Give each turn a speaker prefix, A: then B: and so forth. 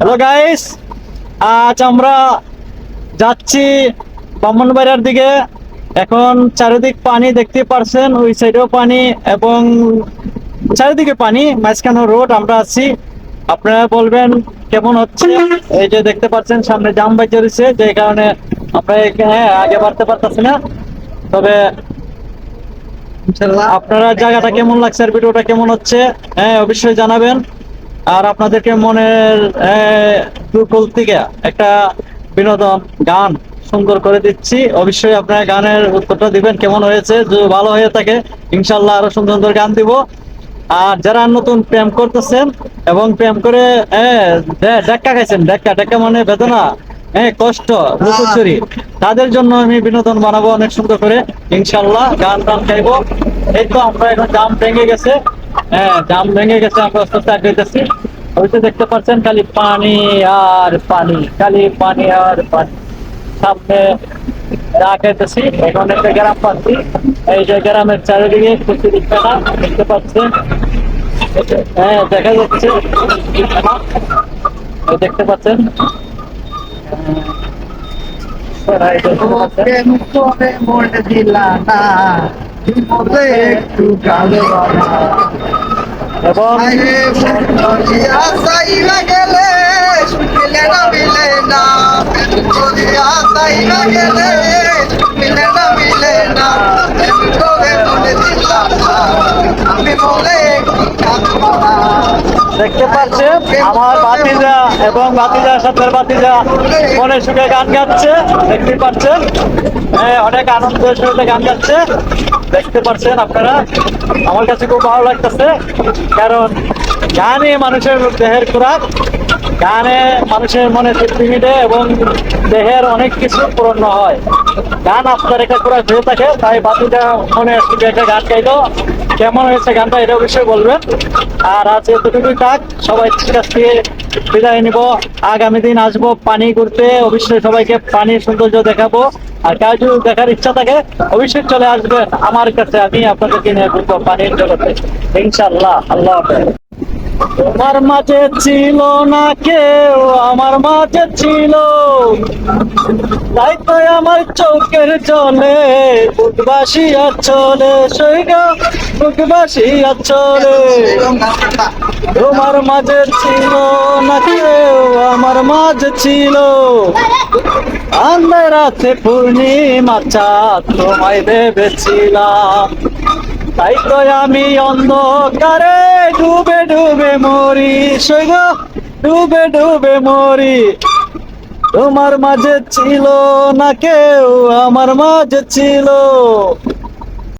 A: Hello guys, আজ আমরা যাচ্ছি ব্রাহ্মণবাড়িয়ার দিকে। এখন চারিদিক পানি দেখতে পারছেন, ওই সাইডেও পানি এবং চারিদিকে পানি, মাঝখানে রোড। আমরা আছি, আপনারা বলবেন কেমন হচ্ছে। এই যে দেখতে পাচ্ছেন সামনে জাম বাইজে রয়েছে, যে কারণে আমরা এখানে আগে বাড়তে পারতেছি না। তবে আপনারা জায়গাটা কেমন লাগছে আর ভিডিওটা কেমন হচ্ছে, হ্যাঁ অবশ্যই জানাবেন। আর আপনাদেরকে মনের দুর্বল থেকে একটা বিনোদন গান সুন্দর করে দিচ্ছি, অবশ্যই আপনারা গানের উত্তরটা দিবেন কেমন হয়েছে। যদি ভালো হয়ে থাকে ইনশাল্লাহ আরো সুন্দর সুন্দর গান দিব। আর যারা নতুন প্রেম করতেছেন এবং প্রেম করে ধাক্কা খাইছেন, ধাক্কা ধাক্কা মানে বেদনা, কষ্ট, লুকোচুরি, তাদের জন্য আমি বিনোদন বানাবো অনেক সুন্দর করে ইনশাল্লাহ। গান টান গাইবো। এই তো আমরা এখন জাম ভেঙে গেছে, জাম ভেঙে গেছে, আমরা আস্তে আস্তে আগাইতেছি। ওইটা দেখতে পাচ্ছেন খালি পানি আর পানি, খালি পানি আর পানি। সামনে আগাইতেছি, এখন একটা গ্রাম পাচ্ছি। এই যে গ্রামের চারিদিকে কুচি দিকটা দেখতে পাচ্ছেন, দেখা যাচ্ছে, দেখতে পাচ্ছেন। এবং দেখতে পাচ্ছেন আমার ভাতিজা এবং ভাতিজার সাথে ভাতিজা মনে সুখে গান গাচ্ছে, দেখতে পাচ্ছেন। অনেক আনন্দের সাথে গান গাচ্ছে, দেখতে পাচ্ছেন আপনারা। আমার কাছে খুব ভালো লাগতেছে, কারণ গানই মানুষের দেহের খোরাক। গানে মানুষের মনে তৃপ্তি মিটে এবং দেহের অনেক কিছু পূর্ণ হয়। গান আপনার একটা খোরাক হয়ে থাকে, তাই বাতিটা মনে একটা গান গাইলো। কেমন হয়েছে গানটা এটা অবশ্যই বলবেন। আর আজ এতটুকুই থাক, সবাই কাছ থেকে বিদায় নিব। আগামী দিন আসবো পানি ঘুরতে, অবশ্যই সবাইকে পানির সৌন্দর্য দেখাবো। আর কাজ দেখার ইচ্ছা থাকে অবশ্যই চলে আসবেন আমার কাছে, আমি আপনাদেরকে নিয়ে ঘুরবো পানির জগতে ইনশাল্লাহ। আল্লাহ হাফেজ। তোমার মাঝে ছিল না কেউ, আমার মাঝে ছিল, তাই তো আমার চোখের জলে বুকবাসী চলে সইগা, বুকবাসী চলে। তোমার মাঝে ছিল না কেউ, আমার মাঝে ছিল, আন্ধার রাতে পূর্ণিমা চাঁদ তোমায় ভেবেছিলাম, তাই তো আমি অন্ধকারে ডুবে ডুবে মরি সৈগ, ডুবে ডুবে মরি। তোমার মাঝে ছিল না কেউ, আমার মাঝে ছিল।